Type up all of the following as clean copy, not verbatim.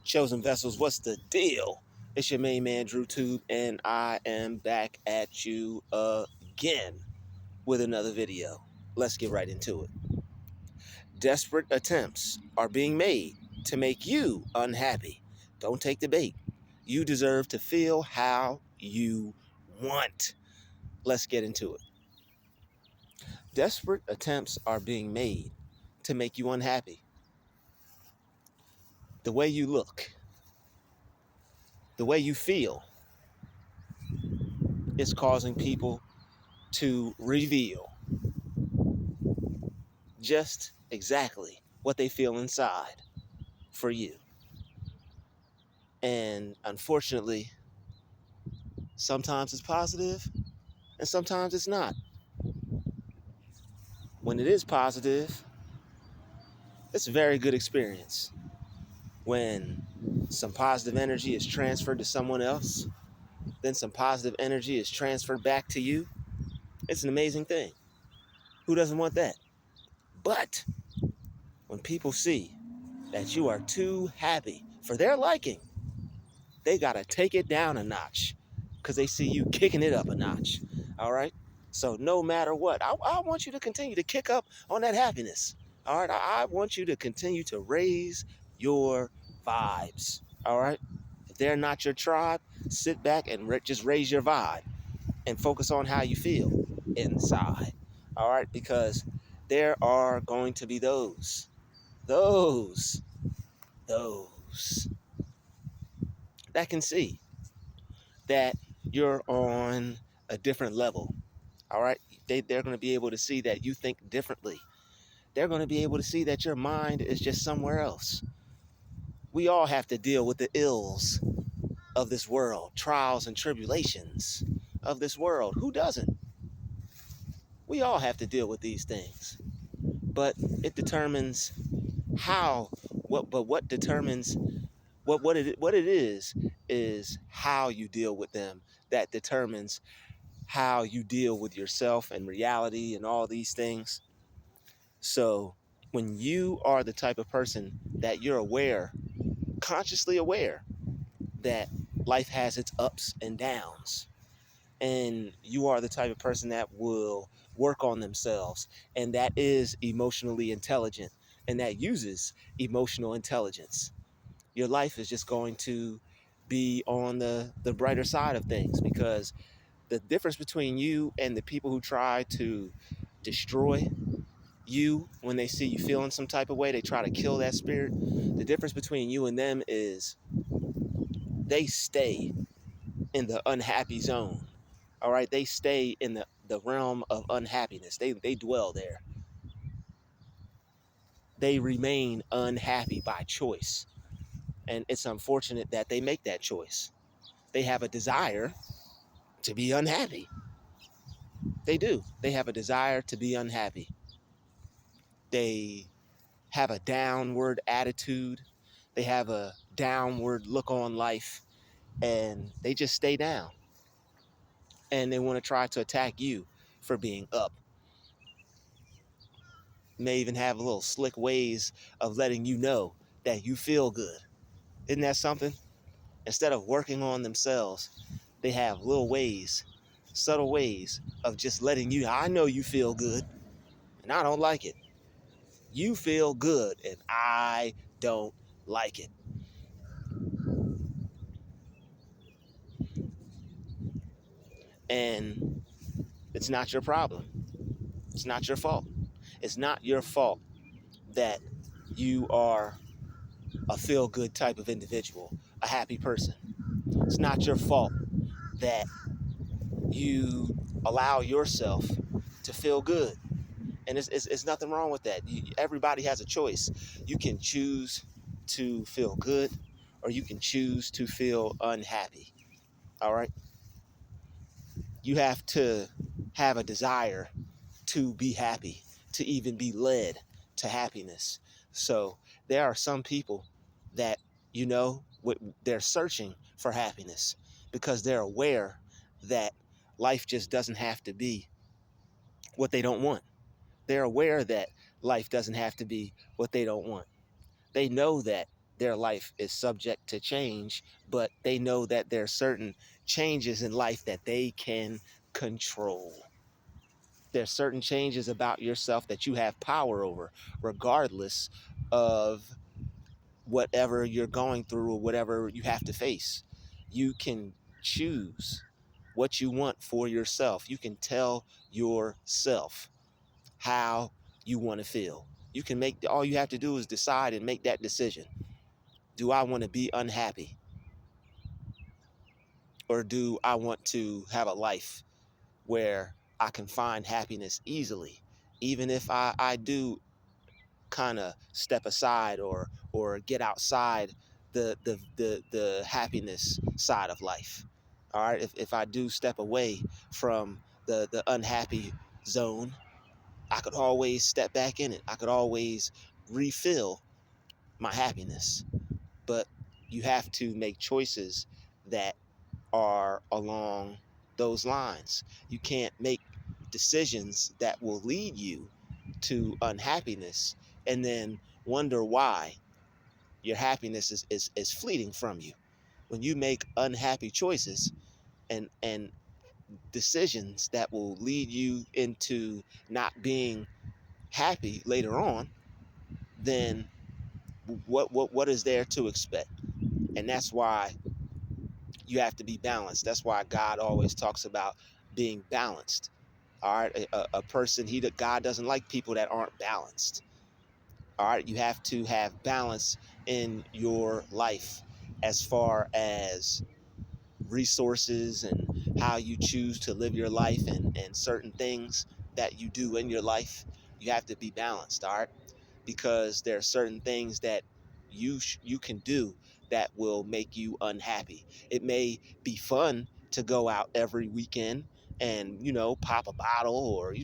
Chosen Vessels, what's the deal? It's your main man, Druuill, and I am back at you again with another video. Let's get right into it. Desperate attempts are being made to make you unhappy. Don't take the bait. You deserve to feel how you want. Let's get into it. Desperate attempts are being made to make you unhappy. The way you look, the way you feel, is causing people to reveal just exactly what they feel inside for you. And unfortunately, sometimes it's positive and sometimes it's not. When it is positive, it's a very good experience. When some positive energy is transferred to someone else, then some positive energy is transferred back to you. It's an amazing thing. Who doesn't want that? But when people see that you are too happy for their liking, they got to take it down a notch because they see you kicking it up a notch. All right? So no matter what, I want you to continue to kick up on that happiness. All right? I want you to continue to raise your vibes. All right? If they're not your tribe, sit back and just raise your vibe and focus on how you feel inside. All right? Because there are going to be those that can see that you're on a different level. All right? They're going to be able to see that you think differently. They're going to be able to see that your mind is just somewhere else. We all have to deal with the ills of this world, trials and tribulations of this world. Who doesn't? We all have to deal with these things. But it determines how, what determines what it is how you deal with them that determines how you deal with yourself and reality and all these things. So when you are the type of person that you're aware, consciously aware that life has its ups and downs, and you are the type of person that will work on themselves and that is emotionally intelligent and that uses emotional intelligence, your life is just going to be on the brighter side of things, because the difference between you and the people who try to destroy you when they see you feeling some type of way, they try to kill that spirit. The difference between you and them is they stay in the unhappy zone. All right. They stay in the realm of unhappiness. They dwell there. They remain unhappy by choice. And it's unfortunate that they make that choice. They have a desire to be unhappy. They do. They have a desire to be unhappy. They have a downward attitude. They have a downward look on life, and they just stay down. And they want to try to attack you for being up. May even have little slick ways of letting you know that you feel good. Isn't that something? Instead of working on themselves, they have little ways, subtle ways of just letting you, I know you feel good, and I don't like it. You feel good, and I don't like it. And it's not your problem. It's not your fault. It's not your fault that you are a feel-good type of individual, a happy person. It's not your fault that you allow yourself to feel good. And it's nothing wrong with that. Everybody has a choice. You can choose to feel good, or you can choose to feel unhappy. All right? You have to have a desire to be happy, to even be led to happiness. So there are some people that, they're searching for happiness because they're aware that life just doesn't have to be what they don't want. They're aware that life doesn't have to be what they don't want. They know that their life is subject to change, but they know that there are certain changes in life that they can control. There's certain changes about yourself that you have power over, regardless of whatever you're going through or whatever you have to face. You can choose what you want for yourself. You can tell yourself how you want to feel. You can make, all you have to do is decide and make that decision. Do I want to be unhappy, or do I want to have a life where I can find happiness easily, even if I do kind of step aside or get outside the happiness side of life. All right, if I do step away from the unhappy zone, I could always step back in it. I could always refill my happiness. But you have to make choices that are along those lines. You can't make decisions that will lead you to unhappiness and then wonder why your happiness is fleeting from you. When you make unhappy choices and decisions that will lead you into not being happy later on, then what is there to expect? And that's why you have to be balanced. That's why God always talks about being balanced. All right, a person, God doesn't like people that aren't balanced. All right, you have to have balance in your life as far as resources and how you choose to live your life, and certain things that you do in your life. You have to be balanced. All right, because there are certain things that you can do that will make you unhappy. It may be fun to go out every weekend and pop a bottle, or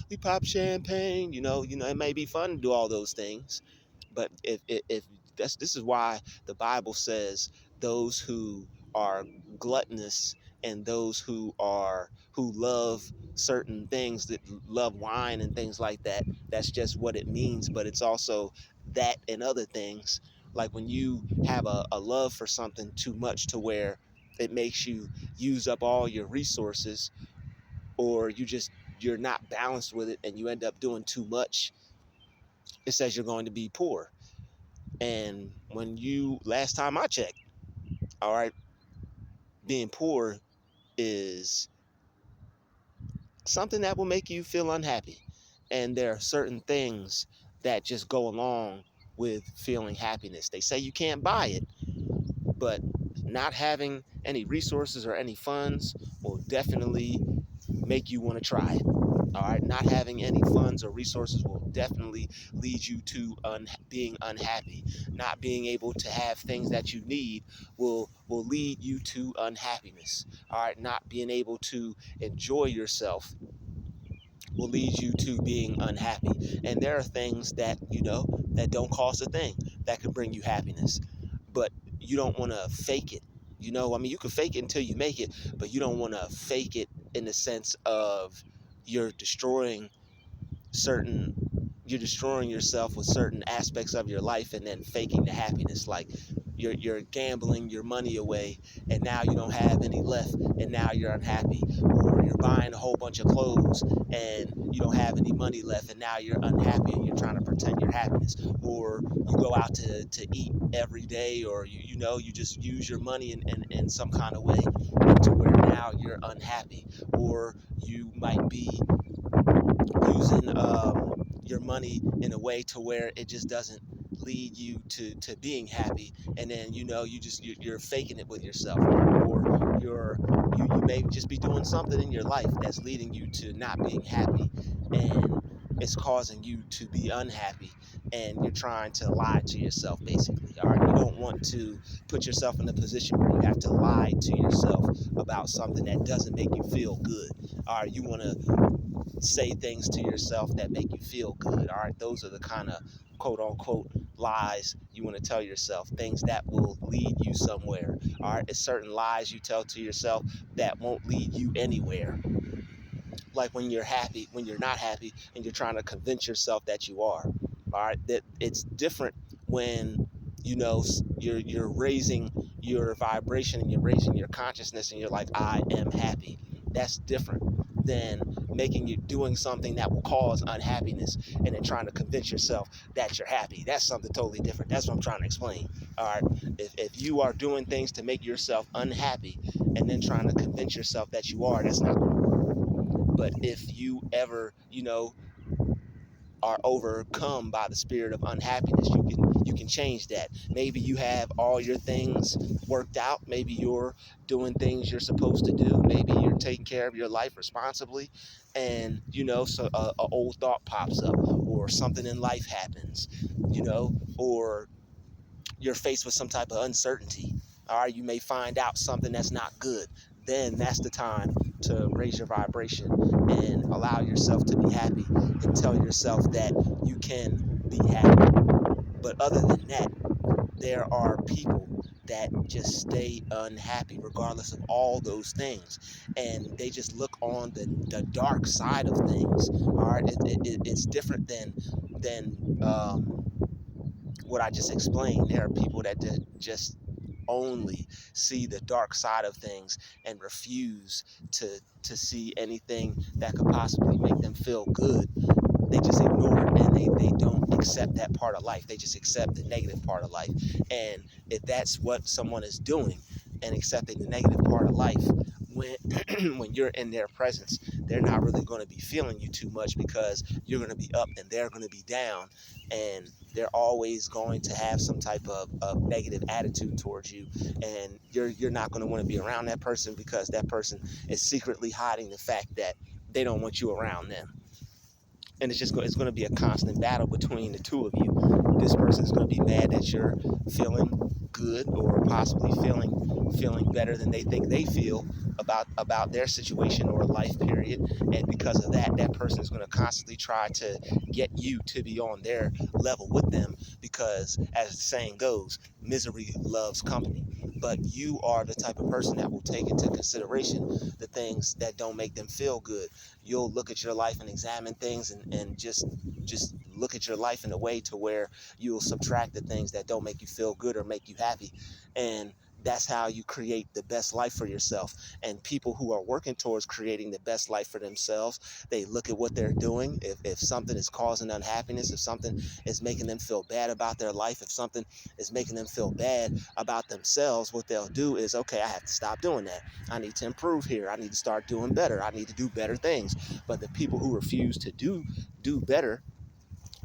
we pop champagne. It may be fun to do all those things, but if this is why the Bible says those who are gluttonous and those who love certain things, that love wine and things like that, that's just what it means. But it's also that and other things, like when you have a love for something too much to where it makes you use up all your resources, or you're not balanced with it and you end up doing too much. It says you're going to be poor. And last time I checked, all right, being poor is something that will make you feel unhappy. And there are certain things that just go along with feeling happiness. They say you can't buy it, but not having any resources or any funds will definitely make you want to try it. All right, not having any funds or resources will definitely lead you to being unhappy. Not being able to have things that you need will lead you to unhappiness. All right, not being able to enjoy yourself will lead you to being unhappy. And there are things that that don't cost a thing that can bring you happiness, but you don't want to fake it. I mean, you can fake it until you make it, but you don't want to fake it in the sense of you're destroying certain you're destroying yourself with certain aspects of your life and then faking the happiness. Like you're gambling your money away and now you don't have any left and now you're unhappy. Or you're buying a whole bunch of clothes and you don't have any money left and now you're unhappy and you're trying to pretend your happiness. Or you go out to eat every day, or you just use your money in some kind of way to where now you're unhappy. Or you might be using your money in a way to where it just doesn't lead you to being happy, and then you're faking it with yourself. Or you may just be doing something in your life that's leading you to not being happy, and it's causing you to be unhappy, and you're trying to lie to yourself, basically. All right, you don't want to put yourself in a position where you have to lie to yourself about something that doesn't make you feel good. All right, you want to say things to yourself that make you feel good. All right, those are the kind of quote unquote lies you want to tell yourself, things that will lead you somewhere. All right, it's certain lies you tell to yourself that won't lead you anywhere. Like when you're happy, when you're not happy, and you're trying to convince yourself that you are. All right, that it's different when you're raising your vibration and you're raising your consciousness and you're like, I am happy. That's different than making you doing something that will cause unhappiness and then trying to convince yourself that you're happy. That's something totally different. That's what I'm trying to explain. All right. If you are doing things to make yourself unhappy and then trying to convince yourself that you are, that's not going to work. But if you ever, are overcome by the spirit of unhappiness, you can change that. Maybe you have all your things worked out. Maybe you're doing things you're supposed to do. Maybe you're taking care of your life responsibly, and so a old thought pops up, or something in life happens, or you're faced with some type of uncertainty. All right, you may find out something that's not good. Then that's the time to raise your vibration and allow yourself to be happy and tell yourself that you can be happy. But other than that, there are people that just stay unhappy regardless of all those things, and they just look on the dark side of things. All right, it's different than what I just explained. There are people that just only see the dark side of things and refuse to see anything that could possibly make them feel good. They just ignore it, and they don't accept that part of life. They just accept the negative part of life. And if that's what someone is doing and accepting the negative part of life, when when you're in their presence, they're not really going to be feeling you too much, because you're going to be up and they're going to be down, and they're always going to have some type of negative attitude towards you, and you're not going to want to be around that person, because that person is secretly hiding the fact that they don't want you around them. And it's going to be a constant battle between the two of you. This person is going to be mad that you're feeling good, or possibly feeling better than they think they feel about their situation or life period. And because of that, that person is going to constantly try to get you to be on their level with them, because, as the saying goes, misery loves company. But you are the type of person that will take into consideration the things that don't make them feel good. You'll look at your life and examine things, and just look at your life in a way to where you'll subtract the things that don't make you feel good or make you happy. And that's how you create the best life for yourself. And people who are working towards creating the best life for themselves, they look at what they're doing. If something is causing unhappiness, if something is making them feel bad about their life, if something is making them feel bad about themselves, what they'll do is, okay, I have to stop doing that. I need to improve here. I need to start doing better. I need to do better things. But the people who refuse to do better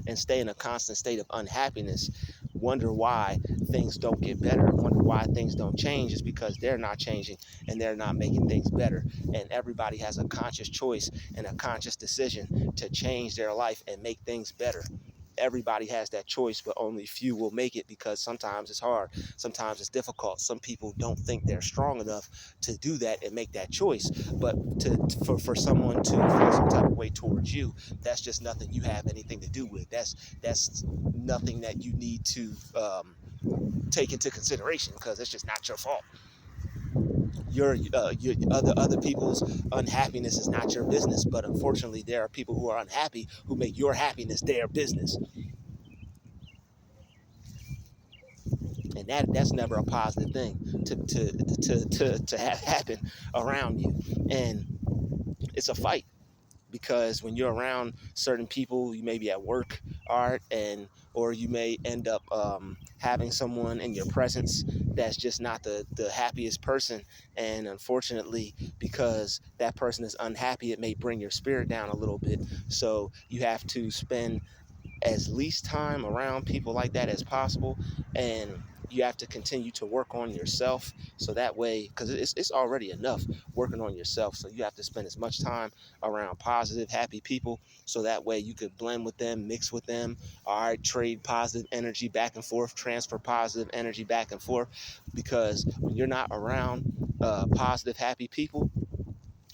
and stay in a constant state of unhappiness wonder why things don't get better, wonder why things don't change, is because they're not changing and they're not making things better. And everybody has a conscious choice and a conscious decision to change their life and make things better. Everybody has that choice, but only few will make it, because sometimes it's hard, sometimes it's difficult. Some people don't think they're strong enough to do that and make that choice. But for someone to feel some type of way towards you, that's just nothing you have anything to do with. That's nothing that you need to take into consideration, because it's just not your fault. Your other people's unhappiness is not your business. But unfortunately, there are people who are unhappy who make your happiness their business. And that's never a positive thing to have happen around you. And it's a fight, because when you're around certain people, you may be at work, art, and or you may end up having someone in your presence that's just not the happiest person. And unfortunately, because that person is unhappy, it may bring your spirit down a little bit. So you have to spend as least time around people like that as possible, and you have to continue to work on yourself, so that way, because it's already enough working on yourself, so you have to spend as much time around positive, happy people, so that way you could blend with them, mix with them, all right, trade positive energy back and forth, transfer positive energy back and forth. Because when you're not around positive, happy people,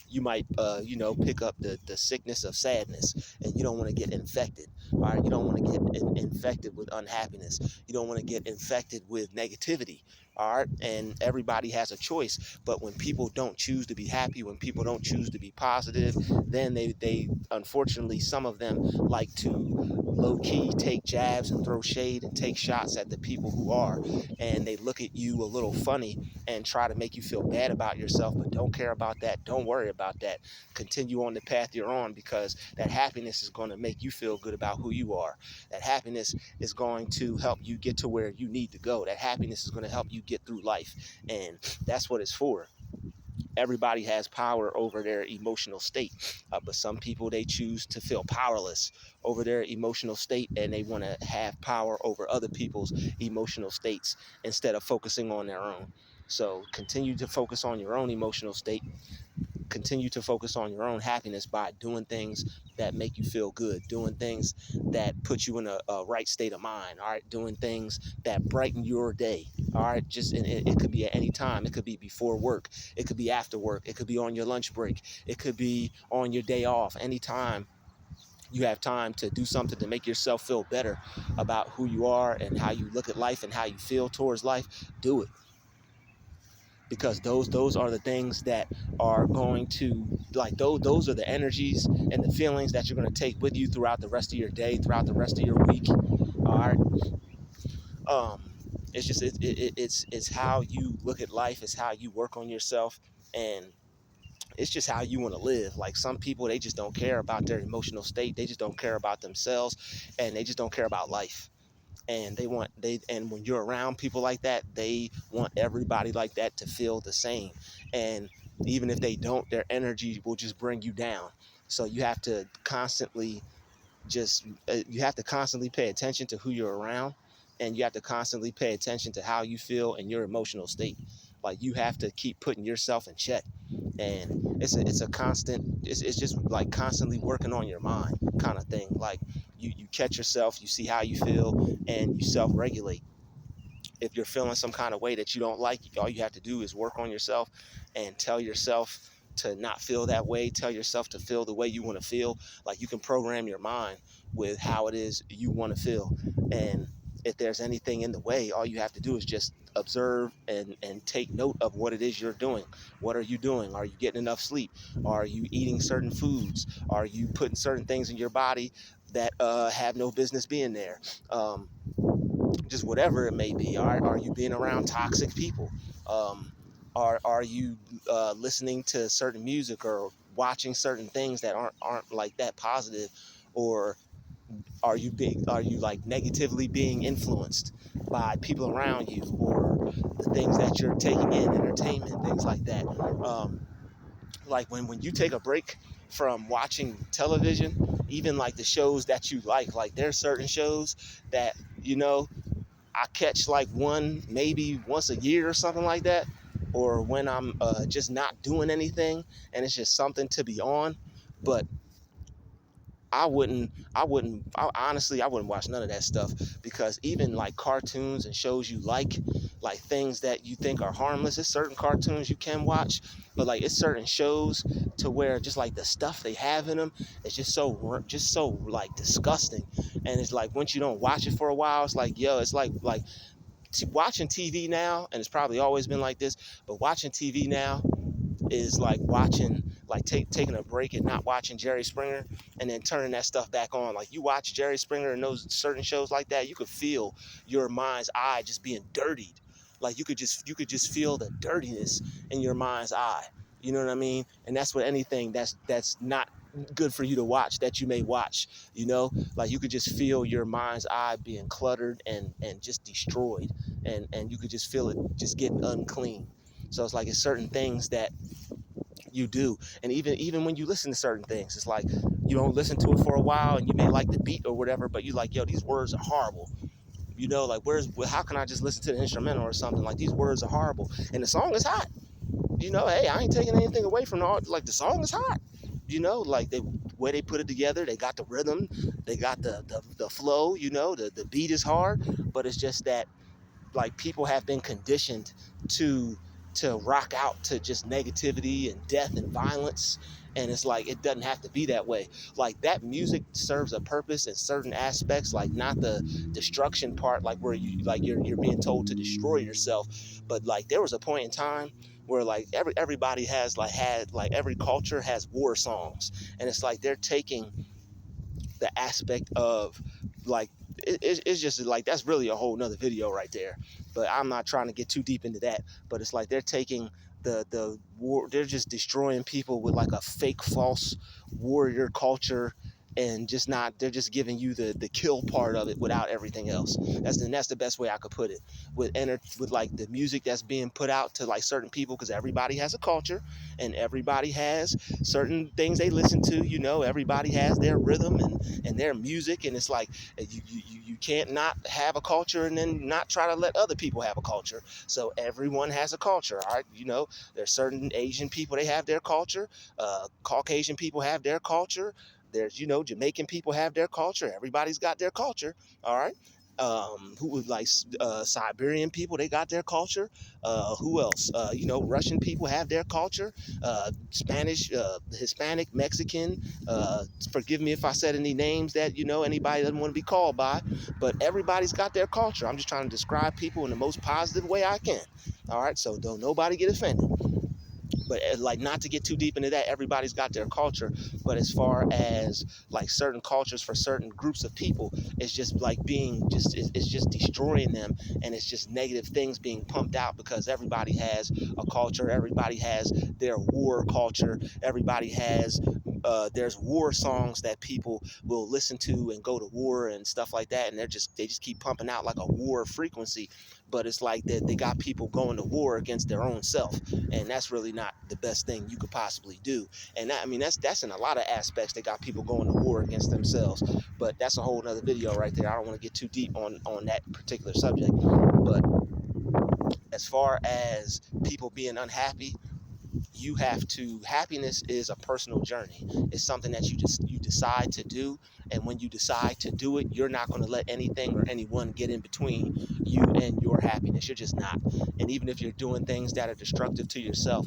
you might pick up the sickness of sadness, and you don't want to get infected. All right, you don't want to get infected with unhappiness. You don't want to get infected with negativity. All right, and everybody has a choice. But when people don't choose to be happy, when people don't choose to be positive, then they unfortunately, some of them like to low key take jabs and throw shade and take shots at the people who are, and they look at you a little funny and try to make you feel bad about yourself. But don't care about that. Don't worry about that. Continue on the path you're on, because that happiness is going to make you feel good about who you are. That happiness is going to help you get to where you need to go. That happiness is going to help you get through life, and that's what it's for. Everybody has power over their emotional state, but some people, they choose to feel powerless over their emotional state, and they want to have power over other people's emotional states instead of focusing on their own. So continue to focus on your own emotional state. Continue to focus on your own happiness by doing things that make you feel good, doing things that put you in a right state of mind. All right, doing things that brighten your day. All right, just it could be at any time. It could be before work, it could be after work, it could be on your lunch break, it could be on your day off. Anytime you have time to do something to make yourself feel better about who you are and how you look at life and how you feel towards life, do it. Because those are the things that are going to, like, those are the energies and the feelings that you're going to take with you throughout the rest of your day, throughout the rest of your week. All right. um it's just it's how you look at life, it's how you work on yourself, and it's just how you want to live. Like, some people, they just don't care about their emotional state, they just don't care about themselves, and they just don't care about life. And and when you're around people like that, they want everybody like that to feel the same. And even if they don't, their energy will just bring you down. So you have to constantly pay attention to who you're around, and you have to constantly pay attention to how you feel and your emotional state. Like, you have to keep putting yourself in check, and it's a constant, it's just like constantly working on your mind kind of thing. Like, you catch yourself, you see how you feel, and you self-regulate. If you're feeling some kind of way that you don't like, all you have to do is work on yourself and tell yourself to not feel that way. Tell yourself to feel the way you want to feel. Like, you can program your mind with how it is you want to feel. And if there's anything in the way, all you have to do is just observe and take note of what it is you're doing. What are you doing? Are you getting enough sleep? Are you eating certain foods? Are you putting certain things in your body that have no business being there? Just whatever it may be. Are you being around toxic people? Are you listening to certain music or watching certain things that aren't like that positive? Or are you like negatively being influenced by people around you, or the things that you're taking in, entertainment, things like that? Like, when you take a break from watching television, even like the shows that you like there's certain shows that, you know, I catch like one, maybe once a year or something like that, or when I'm just not doing anything and it's just something to be on. But honestly, I wouldn't watch none of that stuff, because even like cartoons and shows you like things that you think are harmless, it's certain cartoons you can watch, but like, it's certain shows to where just like the stuff they have in them, it's just so like disgusting. And it's like, once you don't watch it for a while, it's like, yo, it's like watching TV now, and it's probably always been like this, but watching TV now is like watching, like taking a break and not watching Jerry Springer, and then turning that stuff back on. Like, you watch Jerry Springer and those certain shows like that, you could feel your mind's eye just being dirtied. Like, you could just feel the dirtiness in your mind's eye. You know what I mean? And that's what anything that's not good for you to watch, that you may watch, like, you could just feel your mind's eye being cluttered and just destroyed, and you could just feel it just getting unclean. So it's like, it's certain things that you do. And even when you listen to certain things, it's like, you don't listen to it for a while and you may like the beat or whatever, but you like, yo, these words are horrible. Like, how can I just listen to the instrumental or something? Like, these words are horrible and the song is hot. Hey, I ain't taking anything away from the art. Like, the song is hot. Like, the way they put it together, they got the rhythm, they got the flow, the beat is hard. But it's just that, like, people have been conditioned to rock out to just negativity and death and violence, And it's like, it doesn't have to be that way. Like, that music serves a purpose in certain aspects, like not the destruction part, like where you're being told to destroy yourself. But like, there was a point in time where like everybody has like had like every culture has war songs, and it's like they're taking the aspect of like it's just like, that's really a whole nother video right there, but I'm not trying to get too deep into that. But it's like they're taking the war, they're just destroying people with like a fake false warrior culture, and just not, they're just giving you the kill part of it without everything else. That's the best way I could put it. With like the music that's being put out to like certain people, because everybody has a culture and everybody has certain things they listen to, everybody has their rhythm and their music. And it's like, you can't not have a culture and then not try to let other people have a culture. So everyone has a culture, all right? There's certain Asian people, they have their culture. Caucasian people have their culture. There's, Jamaican people have their culture. Everybody's got their culture, all right? Who would like Siberian people, they got their culture. Who else? Russian people have their culture. Spanish, Hispanic, Mexican. Forgive me if I said any names that anybody doesn't want to be called by, but everybody's got their culture. I'm just trying to describe people in the most positive way I can. All right, so don't nobody get offended. But like, not to get too deep into that, everybody's got their culture. But as far as like certain cultures for certain groups of people, it's just like it's just destroying them. And it's just negative things being pumped out, because everybody has a culture, everybody has their war culture, everybody has there's war songs that people will listen to and go to war and stuff like that, and they just keep pumping out like a war frequency. But it's like that they got people going to war against their own self, and that's really not the best thing you could possibly do. And that's in a lot of aspects. They got people going to war against themselves, but that's a whole nother video right there. I don't want to get too deep on that particular subject. But as far as people being unhappy, happiness is a personal journey. It's something that you decide to do, and when you decide to do it, you're not going to let anything or anyone get in between you and your happiness. You're just not. And even if you're doing things that are destructive to yourself,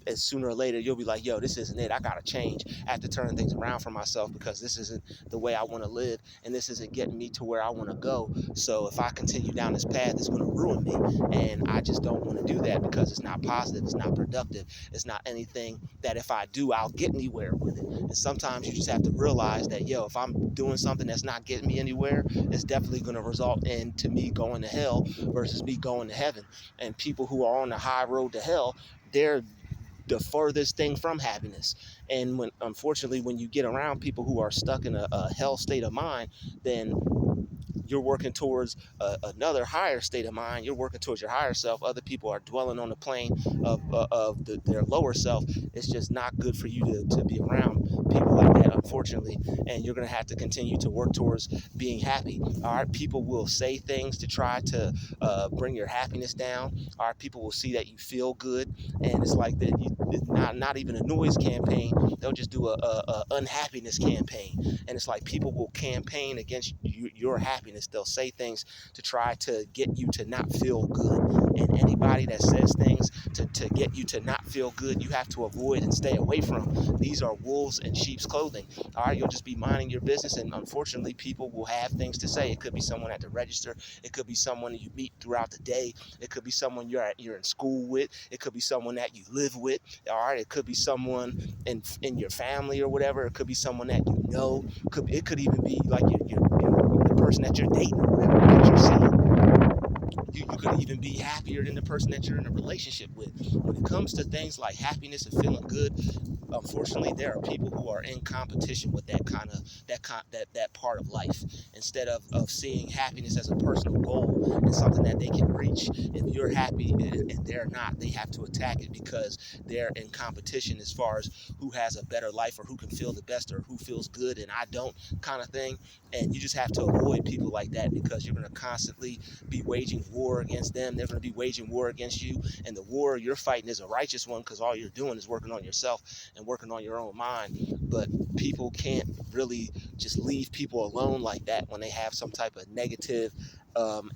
as sooner or later you'll be like, yo, this isn't it. I gotta change. I have to turn things around for myself, because this isn't the way I want to live, and this isn't getting me to where I want to go. So if I continue down this path, it's going to ruin me, and I just don't want to do that, because it's not positive, it's not productive, it's not anything that if I do, I'll get anywhere with it. And sometimes you just have to realize that, yo, if I'm doing something that's not getting me anywhere, it's definitely going to result into me going to hell versus me going to heaven. And people who are on the high road to hell, they're the furthest thing from happiness. And unfortunately, when you get around people who are stuck in a hell state of mind, then you're working towards another higher state of mind. You're working towards your higher self. Other people are dwelling on the plane of their lower self. It's just not good for you to be around people like that, unfortunately. And you're going to have to continue to work towards being happy. All right, people will say things to try to bring your happiness down. All right, people will see that you feel good, and it's like that. It's not even a noise campaign. They'll just do a unhappiness campaign, and it's like people will campaign against your happiness. They'll say things to try to get you to not feel good, and anybody that says things to get you to not feel good, you have to avoid and stay away from. These are wolves in sheep's clothing. All right, you'll just be minding your business, and unfortunately people will have things to say. It could be someone at the register, it could be someone you meet throughout the day, it could be someone you're in school with, it could be someone that you live with. All right, it could be someone in your family or whatever. It could be someone that you know. It could even be like the person that you're dating or whatever that you're seeing. You could even be happier than the person that you're in a relationship with. When it comes to things like happiness and feeling good, unfortunately, there are people who are in competition with that part of life. Instead of seeing happiness as a personal goal and something that they can reach, if you're happy and they're not, they have to attack it because they're in competition as far as who has a better life or who can feel the best or who feels good and I don't, kind of thing. And you just have to avoid people like that, because you're going to constantly be waging war against them. They're going to be waging war against you, and the war you're fighting is a righteous one, because all you're doing is working on yourself and working on your own mind. But people can't really just leave people alone like that when they have some type of negative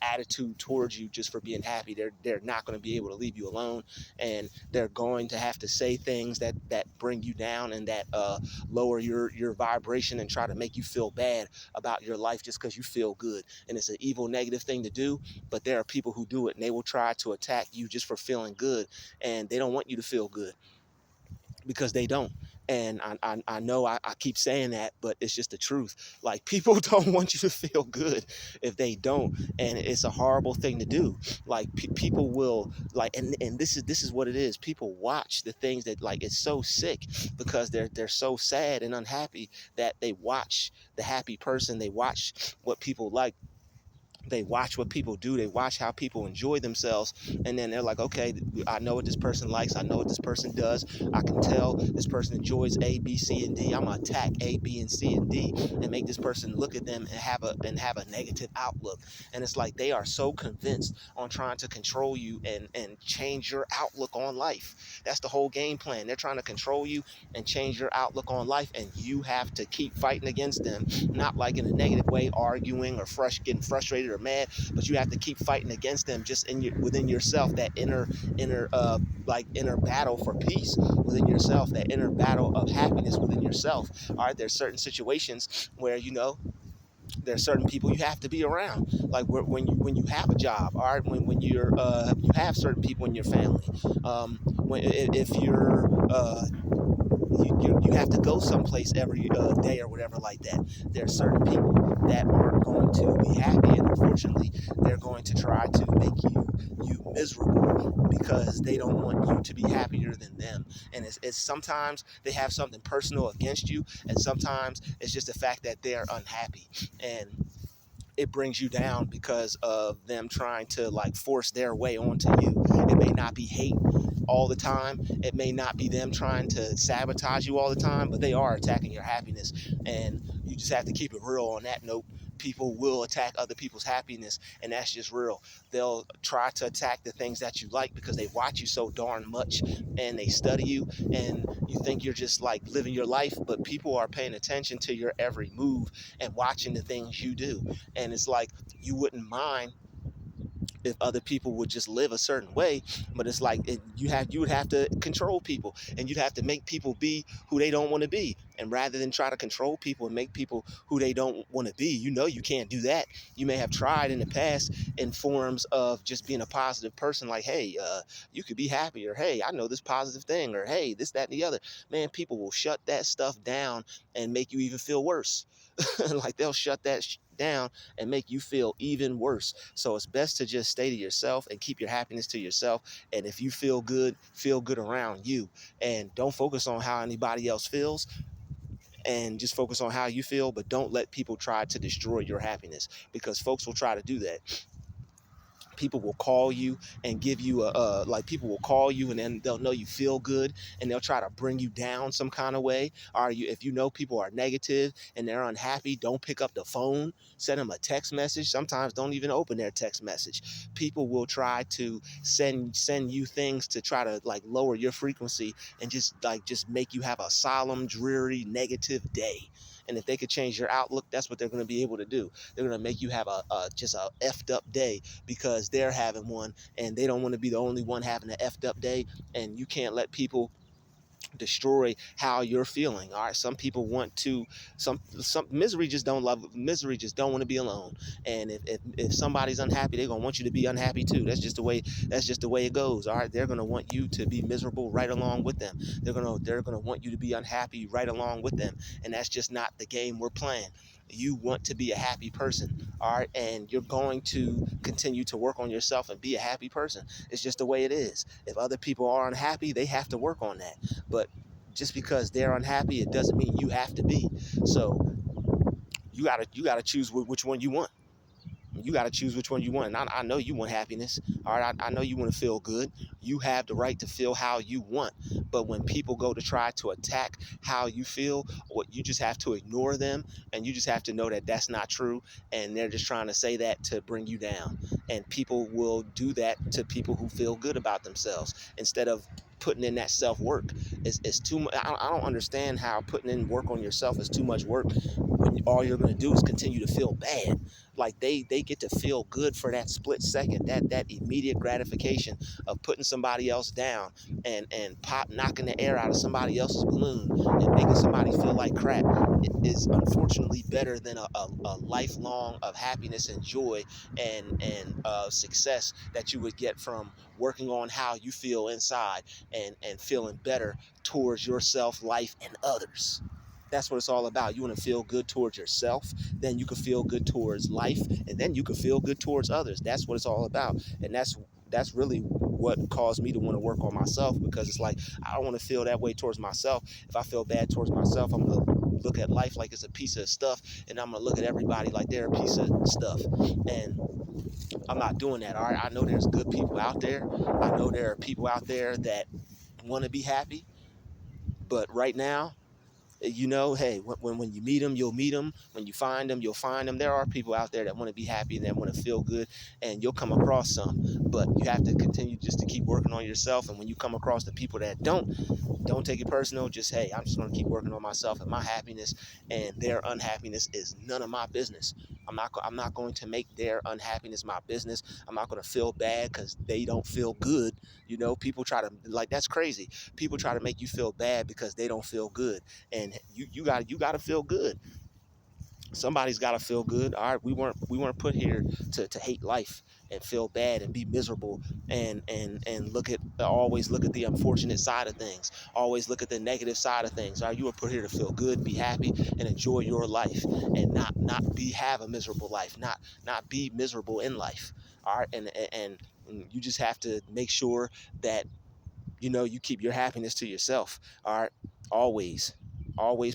attitude towards you just for being happy. They're not going to be able to leave you alone, and they're going to have to say things that bring you down and that lower your vibration and try to make you feel bad about your life just because you feel good. And it's an evil, negative thing to do, but there are people who do it, and they will try to attack you just for feeling good, and they don't want you to feel good because they don't. And I know I keep saying that, but it's just the truth. Like, people don't want you to feel good if they don't, and it's a horrible thing to do. Like, people will, like, and this is what it is. People watch the things that, like, it's so sick because they're so sad and unhappy that they watch the happy person. They watch what people like, they watch what people do, they watch how people enjoy themselves, and then they're like, okay, I know what this person likes, I know what this person does, I can tell this person enjoys A, B, C, and D. I'm gonna attack A, B, and C, and D, and make this person look at them and have a negative outlook. And it's like they are so convinced on trying to control you and change your outlook on life. That's the whole game plan. They're trying to control you and change your outlook on life, and you have to keep fighting against them, not like in a negative way, arguing or getting frustrated or mad, but you have to keep fighting against them just within yourself, that inner battle for peace within yourself, that inner battle of happiness within yourself. All right, there's certain situations where, there's certain people you have to be around, like when you have a job. All right, when you have certain people in your family, if you have to go someplace every day or whatever like that. There are certain people that aren't going to be happy, and unfortunately, they're going to try to make you miserable because they don't want you to be happier than them. And it's sometimes they have something personal against you, and sometimes it's just the fact that they're unhappy, and it brings you down because of them trying to, like, force their way onto you. It may not be hate all the time. It may not be them trying to sabotage you all the time, but they are attacking your happiness. And you just have to keep it real on that note. People will attack other people's happiness, and that's just real. They'll try to attack the things that you like because they watch you so darn much and they study you, and you think you're just like living your life, but people are paying attention to your every move and watching the things you do. And it's like, you wouldn't mind if other people would just live a certain way, but it's like you would have to control people, and you'd have to make people be who they don't want to be. And rather than try to control people and make people who they don't want to be, you can't do that. You may have tried in the past in forms of just being a positive person, like, hey, you could be happy, or hey, I know this positive thing, or hey, this, that, and the other. Man, people will shut that stuff down and make you even feel worse. Like, they'll shut that down and make you feel even worse. So it's best to just stay to yourself and keep your happiness to yourself. And if you feel good around you, and don't focus on how anybody else feels, and just focus on how you feel. But don't let people try to destroy your happiness, because folks will try to do that. People will call you and give you people will call you, and then they'll know you feel good, and they'll try to bring you down some kind of way. If you know people are negative and they're unhappy, don't pick up the phone. Send them a text message. Sometimes don't even open their text message. People will try to send you things to try to, like, lower your frequency and just make you have a solemn, dreary, negative day. And if they could change your outlook, that's what they're going to be able to do. They're going to make you have just a effed up day because they're having one, and they don't want to be the only one having an effed up day. And you can't let people destroy how you're feeling. All right, some people want to, some misery just don't want to be alone. And if somebody's unhappy, they're gonna want you to be unhappy too. That's just the way it goes. All right, they're gonna want you to be miserable right along with them. They're gonna want you to be unhappy right along with them. And that's just not the game we're playing. You want to be a happy person, all right, and you're going to continue to work on yourself and be a happy person. It's just the way it is. If other people are unhappy, they have to work on that. But just because they're unhappy, it doesn't mean you have to be. So you gotta choose which one you want. You got to choose which one you want. And I know you want happiness. All right. I know you want to feel good. You have the right to feel how you want. But when people go to try to attack how you feel, what you just have to ignore them. And you just have to know that that's not true. And they're just trying to say that to bring you down. And people will do that to people who feel good about themselves instead of putting in that self work. It's too much. I don't understand how putting in work on yourself is too much work when all you're going to do is continue to feel bad. Like they get to feel good for that split second, that immediate gratification of putting somebody else down and pop knocking the air out of somebody else's balloon and making somebody feel like crap. It is unfortunately better than a lifelong of happiness and joy and success that you would get from working on how you feel inside and feeling better towards yourself, life, and others. That's what it's all about. You want to feel good towards yourself, then you can feel good towards life, and then you can feel good towards others. That's what it's all about. And that's really what caused me to want to work on myself, because it's like I don't want to feel that way towards myself. If I feel bad towards myself, I'm gonna look at life like it's a piece of stuff, and I'm gonna look at everybody like they're a piece of stuff. And I'm not doing that. All right. I know there's good people out there. I know there are people out there that want to be happy. But right now, hey, when you meet them, you'll meet them. When you find them, you'll find them. There are people out there that want to be happy and that want to feel good, and you'll come across some. But you have to continue just to keep working on yourself. And when you come across the people that don't take it personal. Just, hey, I'm just going to keep working on myself and my happiness, and their unhappiness is none of my business. I'm not going to make their unhappiness my business. I'm not going to feel bad because they don't feel good. People try to, like, that's crazy. People try to make you feel bad because they don't feel good, and you got to feel good. Somebody's got to feel good. All right, we weren't put here to hate life and feel bad and be miserable and always look at the unfortunate side of things, always look at the negative side of things. All right, you were put here to feel good, be happy, and enjoy your life, and not be have a miserable life, not be miserable in life. All right, and you just have to make sure that you keep your happiness to yourself. All right, always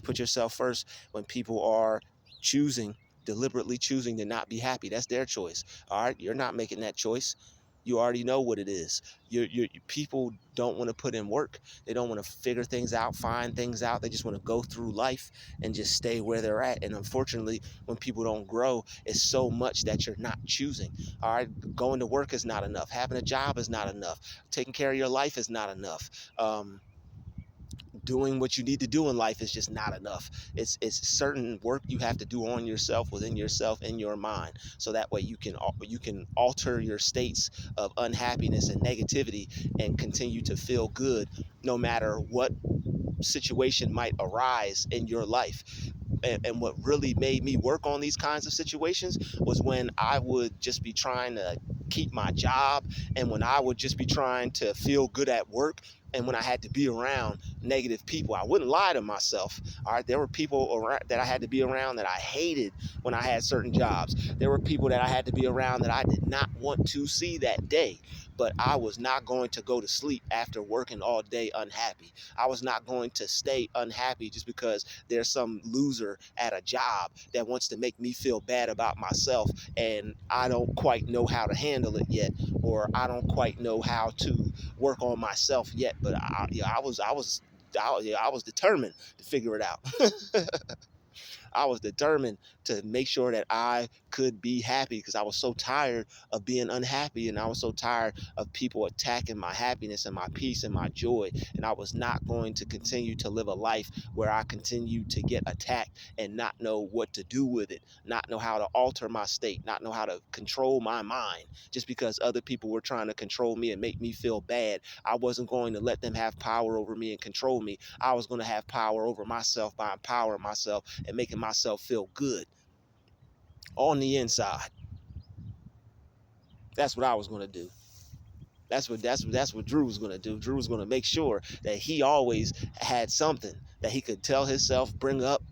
put yourself first. When people are choosing deliberately choosing to not be happy, that's their choice. All right, you're not making that choice. You already know what it is. People don't want to put in work. They don't want to figure things out, find things out. They just want to go through life and just stay where they're at. And unfortunately, when people don't grow, it's so much that you're not choosing. All right, going to work is not enough. Having a job is not enough. Taking care of your life is not enough. Doing what you need to do in life is just not enough. It's certain work you have to do on yourself, within yourself, in your mind, so that way you can alter your states of unhappiness and negativity and continue to feel good no matter what situation might arise in your life. And what really made me work on these kinds of situations was when I would just be trying to keep my job, and when I would just be trying to feel good at work, and when I had to be around negative people. I wouldn't lie to myself. All right, there were people around that I had to be around that I hated when I had certain jobs. There were people that I had to be around that I did not want to see that day. But I was not going to go to sleep after working all day unhappy. I was not going to stay unhappy just because there's some loser at a job that wants to make me feel bad about myself, and I don't quite know how to handle it yet, or I don't quite know how to work on myself yet. But I was determined to figure it out. I was determined to make sure that I could be happy, because I was so tired of being unhappy, and I was so tired of people attacking my happiness and my peace and my joy. And I was not going to continue to live a life where I continue to get attacked and not know what to do with it, not know how to alter my state, not know how to control my mind, just because other people were trying to control me and make me feel bad. I wasn't going to let them have power over me and control me. I was going to have power over myself by empowering myself and making myself feel good on the inside. That's what I was going to do. That's what Druuill was going to do. Druuill was going to make sure that he always had something that he could tell himself, bring up,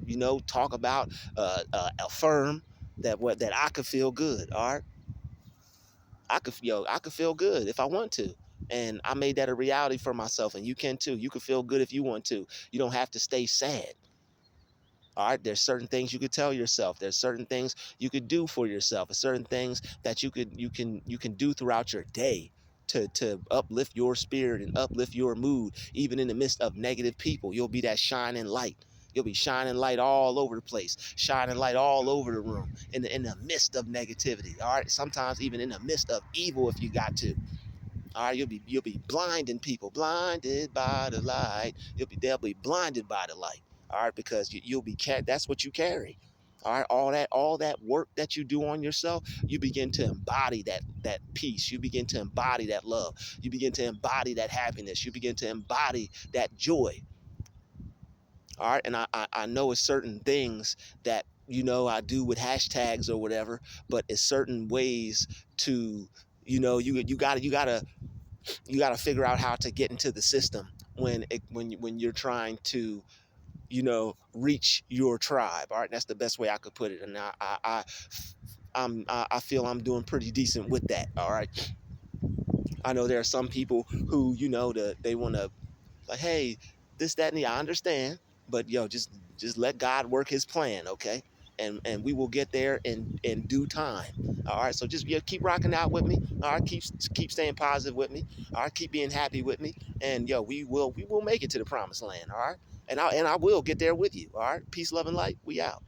talk about, affirm that I could feel good. All right, I could feel good if I want to. And I made that a reality for myself, and you can too. You can feel good if you want to. You don't have to stay sad. All right, there's certain things you could tell yourself. There's certain things you could do for yourself. There's certain things that you can do throughout your day to uplift your spirit and uplift your mood, even in the midst of negative people. You'll be that shining light. You'll be shining light all over the place, shining light all over the room, in the midst of negativity. All right, sometimes even in the midst of evil, if you got to. All right, you'll be blinding people, blinded by the light. They'll be blinded by the light. All right, because you'll be that's what you carry. All right, all that work that you do on yourself, you begin to embody that peace. You begin to embody that love. You begin to embody that happiness. You begin to embody that joy. All right, and I know it's certain things that I do with hashtags or whatever, but it's certain ways to you gotta figure out how to get into the system when you're trying to reach your tribe. All right, that's the best way I could put it, and I feel I'm doing pretty decent with that. All right, I know there are some people who they want to, like, hey, this, that, and the, I understand, but just let God work His plan, okay? And we will get there in due time. All right, so just keep rocking out with me. All right, keep staying positive with me. All right, keep being happy with me, and we will make it to the promised land. All right, and I will get there with you. All right, peace, love, and light. We out.